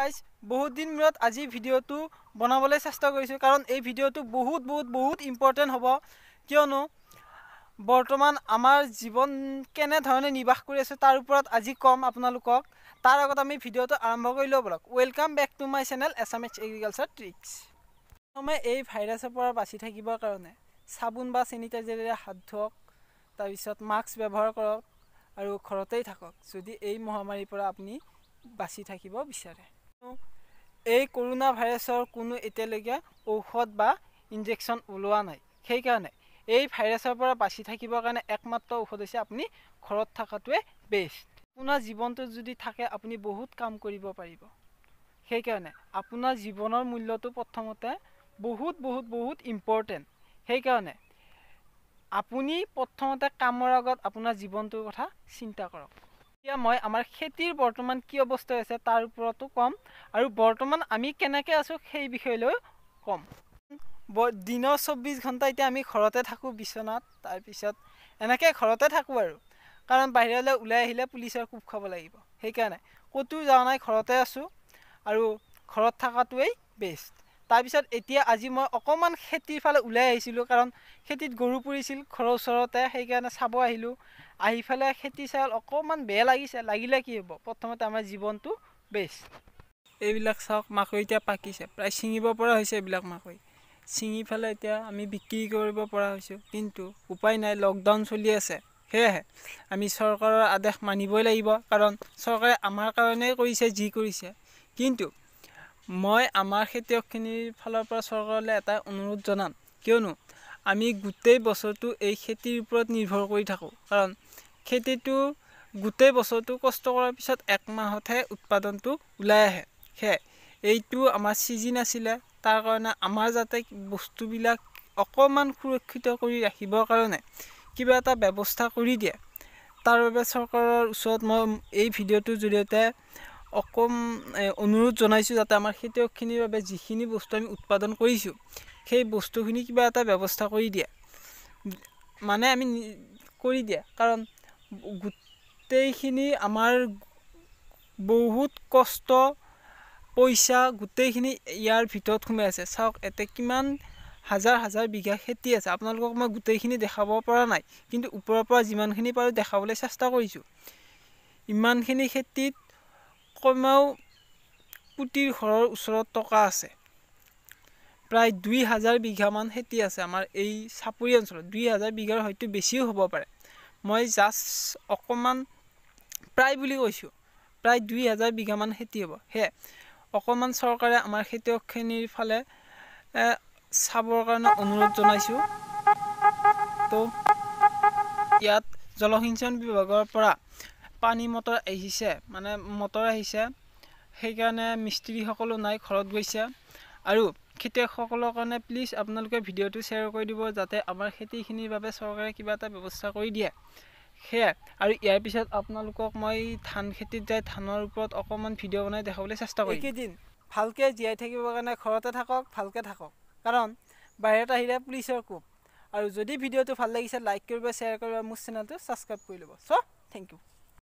guys বহুত দিন মূৰত আজি ভিডিঅ'টো বনাবলৈ চেষ্টা কৰিছোঁ কাৰণ এই ভিডিঅ'টো বহুত ইম্পৰ্টেণ্ট হ'ব কিয়নো বৰ্তমান আমাৰ জীৱন কেনেধৰণে নিৰ্বাহ কৰি আছে তাৰ ওপৰত আজি কম আপোনালোকক তাৰ আগত আমি ভিডিঅ'টো আৰম্ভ কৰি লওঁ বলক welcome back to my channel Assamese agriculture tricks প্ৰথমে এই ভাইৰাছৰ পৰা বাচি থাকিবৰ কাৰণে চাবোন বা চেনিটাইজাৰেৰে হাত ধুওক তাৰপিছত মাস্ক ব্যৱহাৰ কৰক আৰু ঘৰতেই থাকক যদি এই মহামাৰীৰ পৰা আপুনি বাচি থাকিব বিচাৰে এই কৰোনা ভাইৰাছৰ কোনো এতিয়ালৈকে ঔষধ বা ইনজেকশ্যন ওলোৱা নাই সেইকাৰণে এই ভাইৰাছৰ পৰা বাচি থাকিবৰ কাৰণে একমাত্ৰ ঔষধ হৈছে আপুনি ঘৰত থকাটোৱে বেষ্ট আপোনাৰ জীৱনটো যদি থাকে আপুনি বহুত কাম কৰিব পাৰিব সেইকাৰণে আপোনাৰ জীৱনৰ মূল্যটো প্ৰথমতে বহুত ইম্পৰ্টেণ্ট সেইকাৰণে আপুনি প্ৰথমতে কামৰ আগত আপোনাৰ জীৱনটোৰ কথা চিন্তা কৰক এতিয়া মই আমাৰ খেতিৰ বৰ্তমান কি অৱস্থা হৈছে তাৰ ওপৰতো কম আৰু বৰ্তমান আমি কেনেকৈ আছোঁ সেই বিষয়লৈ কম দিনৰ 24 ঘণ্টা এতিয়া আমি ঘৰতে থাকোঁ বিচনাত তাৰপিছত এনেকৈ ঘৰতে থাকোঁ আৰু কাৰণ বাহিৰলৈ ওলাই আহিলে পুলিচৰ কোব খাব লাগিব সেইকাৰণে ক'তো যোৱা নাই ঘৰতে আছোঁ আৰু ঘৰত থকাটোৱেই বেষ্ট তাৰপিছত এতিয়া আজি মই অকণমান খেতিৰ ফালে ওলাই আহিছিলোঁ কাৰণ খেতিত গৰু পৰিছিল ঘৰৰ ওচৰতে সেইকাৰণে চাব আহিলোঁ আহি পেলাই খেতি চাই অকণমান বেয়া লাগিলে কি হ'ব প্ৰথমতে আমাৰ জীৱনটো বেষ্ট এইবিলাক চাওক মাকৈ এতিয়া পাকিছে প্ৰায় ছিঙিব পৰা হৈছে এইবিলাক মাকৈ ছিঙি পেলাই এতিয়া আমি বিক্ৰী কৰিব পৰা হৈছোঁ কিন্তু উপায় নাই লকডাউন চলি আছে সেয়েহে আমি চৰকাৰৰ আদেশ মানিবই লাগিব কাৰণ চৰকাৰে আমাৰ কাৰণেই কৰিছে যি কৰিছে কিন্তু মই আমাৰ খেতিয়কখিনিৰ ফালৰ পৰা চৰকাৰলৈ এটা অনুৰোধ জনাম কিয়নো আমি গোটেই বছৰটো এই খেতিৰ ওপৰত নিৰ্ভৰ কৰি থাকোঁ কাৰণ খেতিটো গোটেই বছৰটো কষ্ট কৰাৰ পিছত এক মাহতহে উৎপাদনটো ওলাই আহে সেয়ে এইটো আমাৰ ছিজন আছিলে তাৰ কাৰণে আমাৰ যাতে বস্তুবিলাক অকণমান সুৰক্ষিত কৰি ৰাখিবৰ কাৰণে কিবা এটা ব্যৱস্থা কৰি দিয়ে তাৰ বাবে চৰকাৰৰ ওচৰত মই এই ভিডিঅ'টোৰ জৰিয়তে অনুৰোধ জনাইছোঁ যাতে আমাৰ খেতিয়কখিনিৰ বাবে যিখিনি বস্তু আমি উৎপাদন কৰিছোঁ সেই বস্তুখিনি কিবা এটা ব্যৱস্থা কৰি দিয়ে মানে আমি কৰি দিয়ে কাৰণ গোটেইখিনি আমাৰ বহুত কষ্ট পইচা গোটেইখিনি ইয়াৰ ভিতৰত সোমাই আছে চাওক এতে কিমান হাজাৰ বিঘা খেতি আছে আপোনালোকক মই গোটেইখিনি দেখাব পৰা নাই কিন্তু ওপৰৰ পৰা যিমানখিনি পাৰোঁ দেখাবলৈ চেষ্টা কৰিছোঁ ইমানখিনি খেতিত কমেও কোটিৰ ঘৰৰ ওচৰত টকা আছে প্ৰায় 2000 বিঘামান খেতি আছে আমাৰ এই চাপৰি অঞ্চলত 2000 বিঘাৰ হয়তো বেছিও হ'ব পাৰে মই জাষ্ট অকণমান প্ৰায় বুলি কৈছোঁ প্ৰায় 2000 বিঘামান খেতি হ'ব সেয়ে অকণমান চৰকাৰে আমাৰ খেতিয়কখিনিৰ ফালে চাবৰ কাৰণে অনুৰোধ জনাইছোঁ তো ইয়াত জলসিঞ্চন বিভাগৰ পৰা পানী মটৰ আহিছে মানে মটৰ আহিছে সেইকাৰণে মিস্ত্ৰীসকলো নাই ঘৰত গৈছে আৰু খেতিয়কসকলৰ কাৰণে প্লিজ আপোনালোকে ভিডিঅ'টো শ্বেয়াৰ কৰি দিব যাতে আমাৰ খেতিখিনিৰ বাবে চৰকাৰে কিবা এটা ব্যৱস্থা কৰি দিয়ে সেয়াই আৰু ইয়াৰ পিছত আপোনালোকক মই ধান খেতিত যাই ধানৰ ওপৰত অকণমান ভিডিঅ' বনাই দেখাবলৈ চেষ্টা কৰিম এইকেইদিন ভালকৈ জীয়াই থাকিবৰ কাৰণে ঘৰতে থাকক ভালকৈ থাকক কাৰণ বাহিৰত আহিলে পুলিচৰ কোব আৰু যদি ভিডিঅ'টো ভাল লাগিছে লাইক কৰিব শ্বেয়াৰ কৰিব মোৰ চেনেলটো ছাবস্ক্ৰাইব কৰি ল'ব চ' থেংক ইউ